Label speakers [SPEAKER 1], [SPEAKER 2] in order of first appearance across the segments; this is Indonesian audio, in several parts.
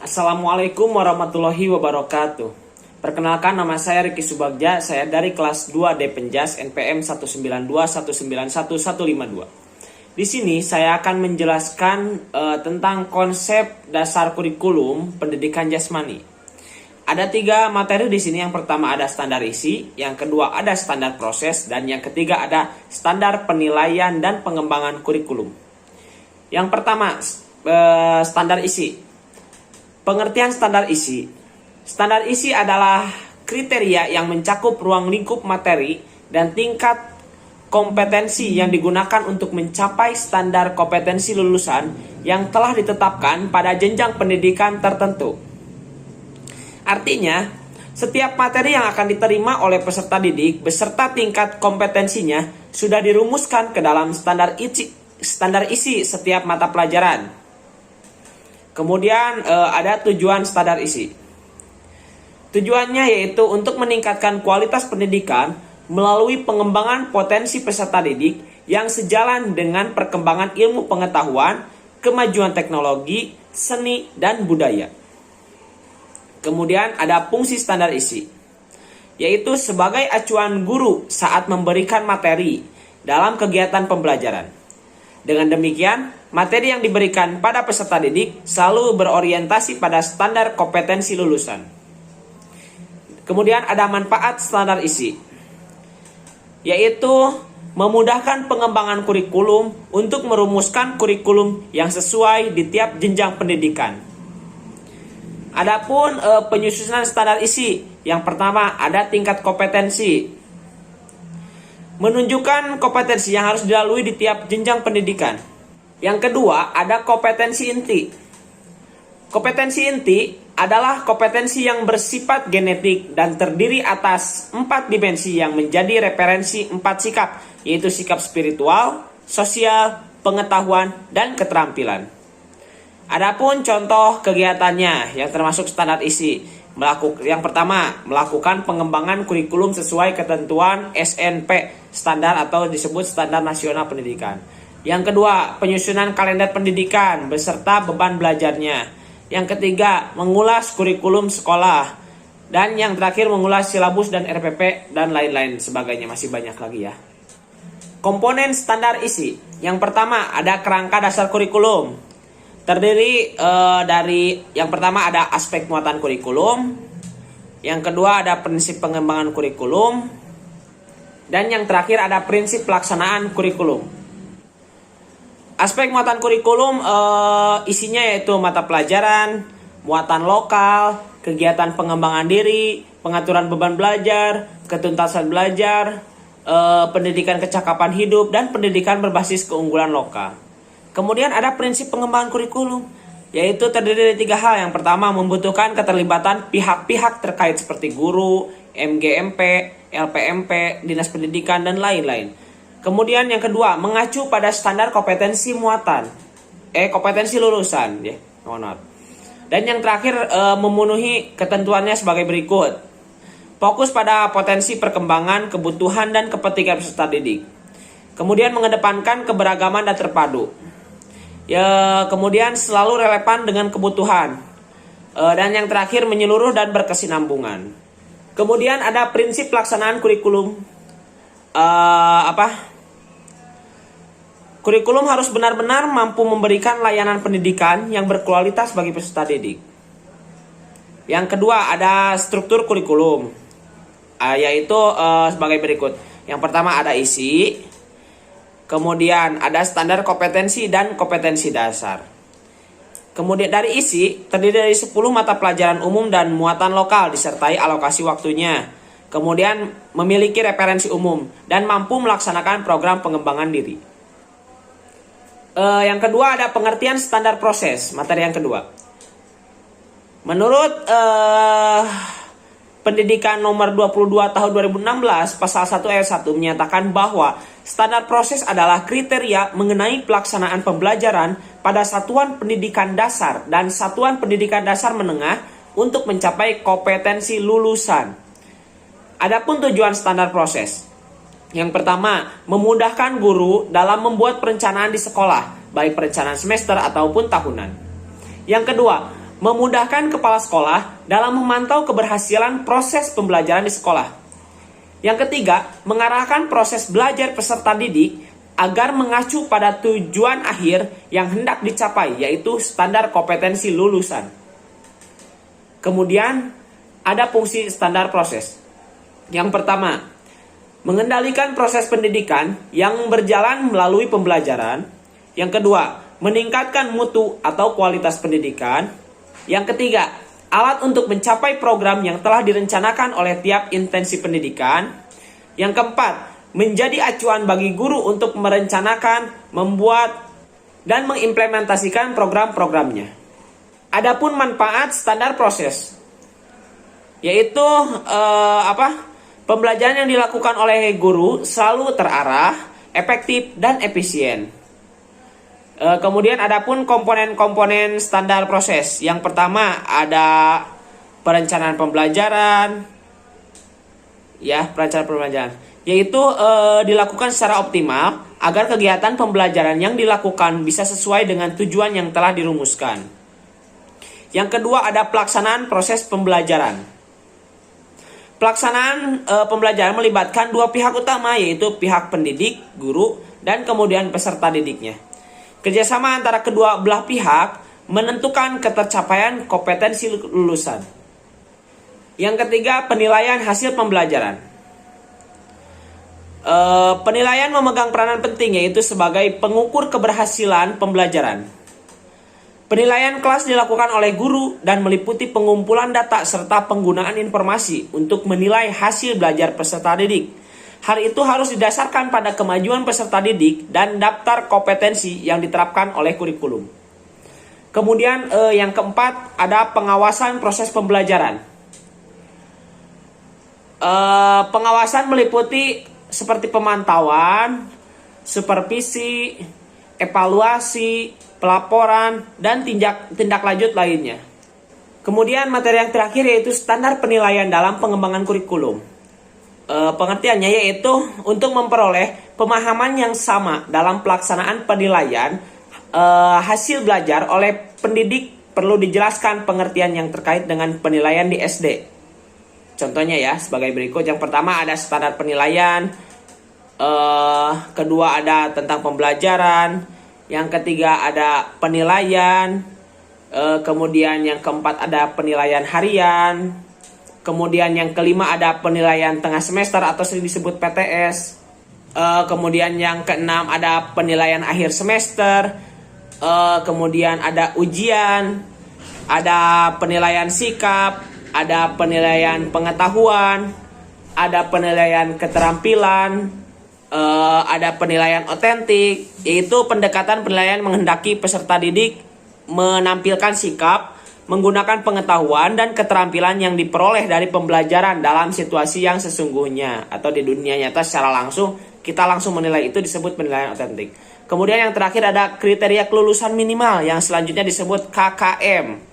[SPEAKER 1] Assalamualaikum warahmatullahi wabarakatuh. Perkenalkan, nama saya Riki Subagja. Saya dari kelas 2D Penjas NPM 192191152. Di sini saya akan menjelaskan tentang konsep dasar kurikulum pendidikan jasmani. Ada 3 materi di sini. Yang pertama ada standar isi, yang kedua ada standar proses, dan yang ketiga ada standar penilaian dan pengembangan kurikulum. Yang pertama, standar isi. Pengertian standar isi. Standar isi adalah kriteria yang mencakup ruang lingkup materi dan tingkat kompetensi yang digunakan untuk mencapai standar kompetensi lulusan yang telah ditetapkan pada jenjang pendidikan tertentu. Artinya, setiap materi yang akan diterima oleh peserta didik beserta tingkat kompetensinya sudah dirumuskan ke dalam standar isi setiap mata pelajaran. Kemudian ada tujuan standar isi. Tujuannya yaitu untuk meningkatkan kualitas pendidikan melalui pengembangan potensi peserta didik yang sejalan dengan perkembangan ilmu pengetahuan, kemajuan teknologi, seni, dan budaya. Kemudian ada fungsi standar isi, yaitu sebagai acuan guru saat memberikan materi dalam kegiatan pembelajaran. Dengan demikian, materi yang diberikan pada peserta didik selalu berorientasi pada standar kompetensi lulusan. Kemudian ada manfaat standar isi, yaitu memudahkan pengembangan kurikulum untuk merumuskan kurikulum yang sesuai di tiap jenjang pendidikan. Adapun penyusunan standar isi, yang pertama ada tingkat kompetensi. Menunjukkan kompetensi yang harus dilalui di tiap jenjang pendidikan. Yang kedua, ada kompetensi inti. Kompetensi inti adalah kompetensi yang bersifat genetik dan terdiri atas 4 dimensi yang menjadi referensi 4 sikap, yaitu sikap spiritual, sosial, pengetahuan, dan keterampilan. Adapun contoh kegiatannya yang termasuk standar isi. Yang pertama, melakukan pengembangan kurikulum sesuai ketentuan SNP, standar atau disebut Standar Nasional Pendidikan. Yang kedua, penyusunan kalender pendidikan beserta beban belajarnya. Yang ketiga, mengulas kurikulum sekolah. Dan yang terakhir, mengulas silabus dan RPP dan lain-lain sebagainya, masih banyak lagi ya. Komponen standar isi. Yang pertama, ada kerangka dasar kurikulum. Terdiri dari yang pertama ada aspek muatan kurikulum, yang kedua ada prinsip pengembangan kurikulum, dan yang terakhir ada prinsip pelaksanaan kurikulum. Aspek muatan kurikulum isinya yaitu mata pelajaran, muatan lokal, kegiatan pengembangan diri, pengaturan beban belajar, ketuntasan belajar, pendidikan kecakapan hidup, dan pendidikan berbasis keunggulan lokal. Kemudian ada prinsip pengembangan kurikulum, yaitu terdiri dari 3 hal. Yang pertama, membutuhkan keterlibatan pihak-pihak terkait seperti guru, MGMP, LPMP, Dinas Pendidikan, dan lain-lain. Kemudian yang kedua, mengacu pada standar kompetensi muatan, kompetensi lulusan, ya, Dan yang terakhir, memenuhi ketentuannya sebagai berikut. Fokus pada potensi perkembangan, kebutuhan, dan kepentingan peserta didik. Kemudian mengedepankan keberagaman dan terpadu. Kemudian selalu relevan dengan kebutuhan. Dan yang terakhir, menyeluruh dan berkesinambungan. Kemudian ada prinsip pelaksanaan kurikulum. Kurikulum harus benar-benar mampu memberikan layanan pendidikan yang berkualitas bagi peserta didik. Yang kedua, ada struktur kurikulum, yaitu sebagai berikut. Yang pertama ada isi. Kemudian ada standar kompetensi dan kompetensi dasar. Kemudian dari isi terdiri dari 10 mata pelajaran umum dan muatan lokal disertai alokasi waktunya. Kemudian memiliki referensi umum dan mampu melaksanakan program pengembangan diri. Yang kedua ada pengertian standar proses, materi yang kedua. Menurut Pendidikan nomor 22 tahun 2016 pasal 1 ayat 1 menyatakan bahwa standar proses adalah kriteria mengenai pelaksanaan pembelajaran pada satuan pendidikan dasar dan satuan pendidikan dasar menengah untuk mencapai kompetensi lulusan. Adapun tujuan standar proses. Yang pertama, memudahkan guru dalam membuat perencanaan di sekolah, baik perencanaan semester ataupun tahunan. Yang kedua, memudahkan kepala sekolah dalam memantau keberhasilan proses pembelajaran di sekolah. Yang ketiga, mengarahkan proses belajar peserta didik agar mengacu pada tujuan akhir yang hendak dicapai, yaitu standar kompetensi lulusan. Kemudian, ada fungsi standar proses. Yang pertama, mengendalikan proses pendidikan yang berjalan melalui pembelajaran. Yang kedua, meningkatkan mutu atau kualitas pendidikan. Yang ketiga, alat untuk mencapai program yang telah direncanakan oleh tiap intensi pendidikan. Yang keempat, menjadi acuan bagi guru untuk merencanakan, membuat, dan mengimplementasikan program-programnya. Adapun manfaat standar proses, yaitu pembelajaran yang dilakukan oleh guru selalu terarah, efektif, dan efisien. Kemudian adapun komponen-komponen standar proses. Yang pertama ada perencanaan pembelajaran, perencanaan pembelajaran, yaitu dilakukan secara optimal agar kegiatan pembelajaran yang dilakukan bisa sesuai dengan tujuan yang telah dirumuskan. Yang kedua ada pelaksanaan proses pembelajaran. Pelaksanaan pembelajaran melibatkan dua pihak utama, yaitu pihak pendidik, guru, dan kemudian peserta didiknya. Kerjasama antara kedua belah pihak menentukan ketercapaian kompetensi lulusan. Yang ketiga, penilaian hasil pembelajaran. Penilaian memegang peranan penting, yaitu sebagai pengukur keberhasilan pembelajaran. Penilaian kelas dilakukan oleh guru dan meliputi pengumpulan data serta penggunaan informasi untuk menilai hasil belajar peserta didik. Hal itu harus didasarkan pada kemajuan peserta didik dan daftar kompetensi yang diterapkan oleh kurikulum. Kemudian yang keempat ada pengawasan proses pembelajaran. Pengawasan meliputi seperti pemantauan, supervisi, evaluasi, pelaporan, dan tindak lanjut lainnya. Kemudian materi yang terakhir yaitu standar penilaian dalam pengembangan kurikulum. Pengertiannya yaitu untuk memperoleh pemahaman yang sama dalam pelaksanaan penilaian hasil belajar oleh pendidik, perlu dijelaskan pengertian yang terkait dengan penilaian di SD. Contohnya sebagai berikut. Yang pertama ada standar penilaian, kedua ada tentang pembelajaran, yang ketiga ada penilaian, kemudian yang keempat ada penilaian harian. Kemudian yang kelima ada penilaian tengah semester atau sering disebut PTS. Kemudian yang keenam ada penilaian akhir semester. Kemudian ada ujian, ada penilaian sikap, ada penilaian pengetahuan, ada penilaian keterampilan, ada penilaian otentik, yaitu pendekatan penilaian menghendaki peserta didik menampilkan sikap, menggunakan pengetahuan dan keterampilan yang diperoleh dari pembelajaran dalam situasi yang sesungguhnya atau di dunia nyata secara langsung, kita langsung menilai, itu disebut penilaian otentik. Kemudian yang terakhir ada kriteria kelulusan minimal yang selanjutnya disebut KKM.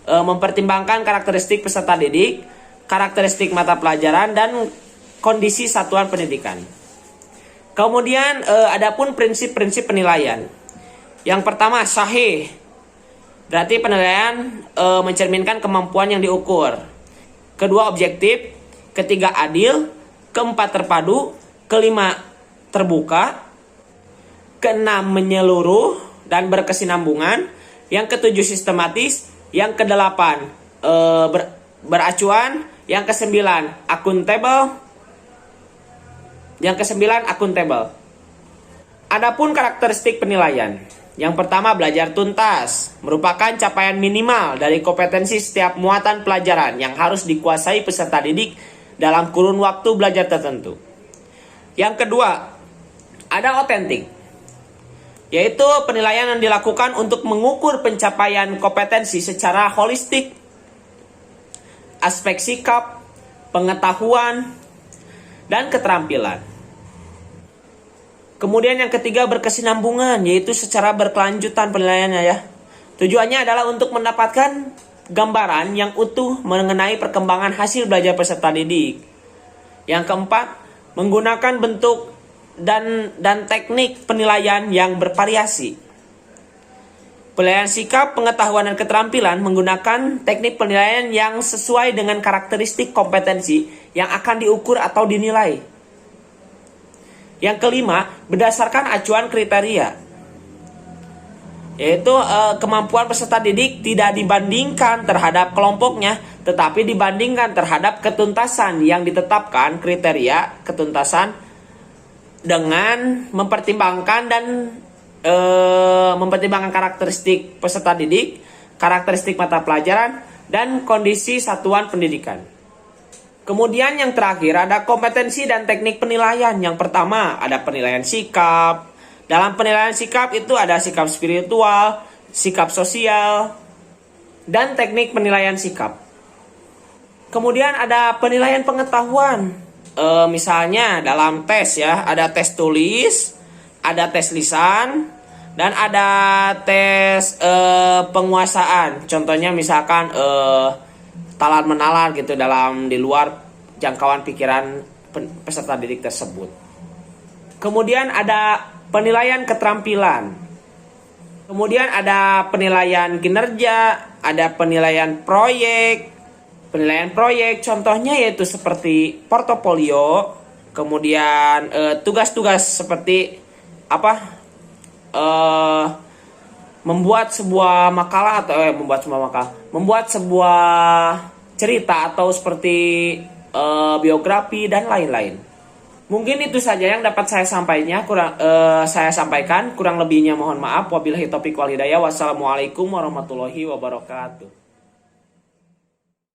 [SPEAKER 1] Mempertimbangkan karakteristik peserta didik, karakteristik mata pelajaran, dan kondisi satuan pendidikan. Kemudian adapun prinsip-prinsip penilaian. Yang pertama sahih. Berarti penilaian mencerminkan kemampuan yang diukur. Kedua objektif, ketiga adil, keempat terpadu, kelima terbuka, keenam menyeluruh dan berkesinambungan, yang ketujuh sistematis, yang kedelapan beracuan, yang kesembilan akuntabel, yang kesembilan akuntabel. Adapun karakteristik penilaian. Yang pertama, belajar tuntas, merupakan capaian minimal dari kompetensi setiap muatan pelajaran yang harus dikuasai peserta didik dalam kurun waktu belajar tertentu. Yang kedua, ada otentik, yaitu penilaian yang dilakukan untuk mengukur pencapaian kompetensi secara holistik, aspek sikap, pengetahuan, dan keterampilan. Kemudian yang ketiga berkesinambungan, yaitu secara berkelanjutan penilaiannya Tujuannya adalah untuk mendapatkan gambaran yang utuh mengenai perkembangan hasil belajar peserta didik. Yang keempat, menggunakan bentuk dan teknik penilaian yang bervariasi. Penilaian sikap, pengetahuan, dan keterampilan menggunakan teknik penilaian yang sesuai dengan karakteristik kompetensi yang akan diukur atau dinilai. Yang kelima, berdasarkan acuan kriteria, yaitu kemampuan peserta didik tidak dibandingkan terhadap kelompoknya, tetapi dibandingkan terhadap ketuntasan yang ditetapkan. Kriteria ketuntasan dengan mempertimbangkan mempertimbangkan karakteristik peserta didik, karakteristik mata pelajaran, dan kondisi satuan pendidikan. Kemudian yang terakhir ada kompetensi dan teknik penilaian. Yang pertama ada penilaian sikap. Dalam penilaian sikap itu ada sikap spiritual, sikap sosial, dan teknik penilaian sikap. Kemudian ada penilaian pengetahuan. Misalnya dalam tes ya, ada tes tulis, ada tes lisan, dan ada tes penguasaan. Contohnya misalkan talan menalar gitu di luar jangkauan pikiran peserta didik tersebut. Kemudian ada penilaian keterampilan. Kemudian ada penilaian kinerja, ada penilaian proyek. Penilaian proyek contohnya yaitu seperti portofolio, kemudian tugas-tugas seperti membuat sebuah makalah atau membuat sebuah cerita atau seperti biografi dan lain-lain. Mungkin itu saja yang dapat saya sampaikan. Kurang lebihnya mohon maaf. Wabillahi taufiq wal hidayah. Wassalamualaikum warahmatullahi wabarakatuh.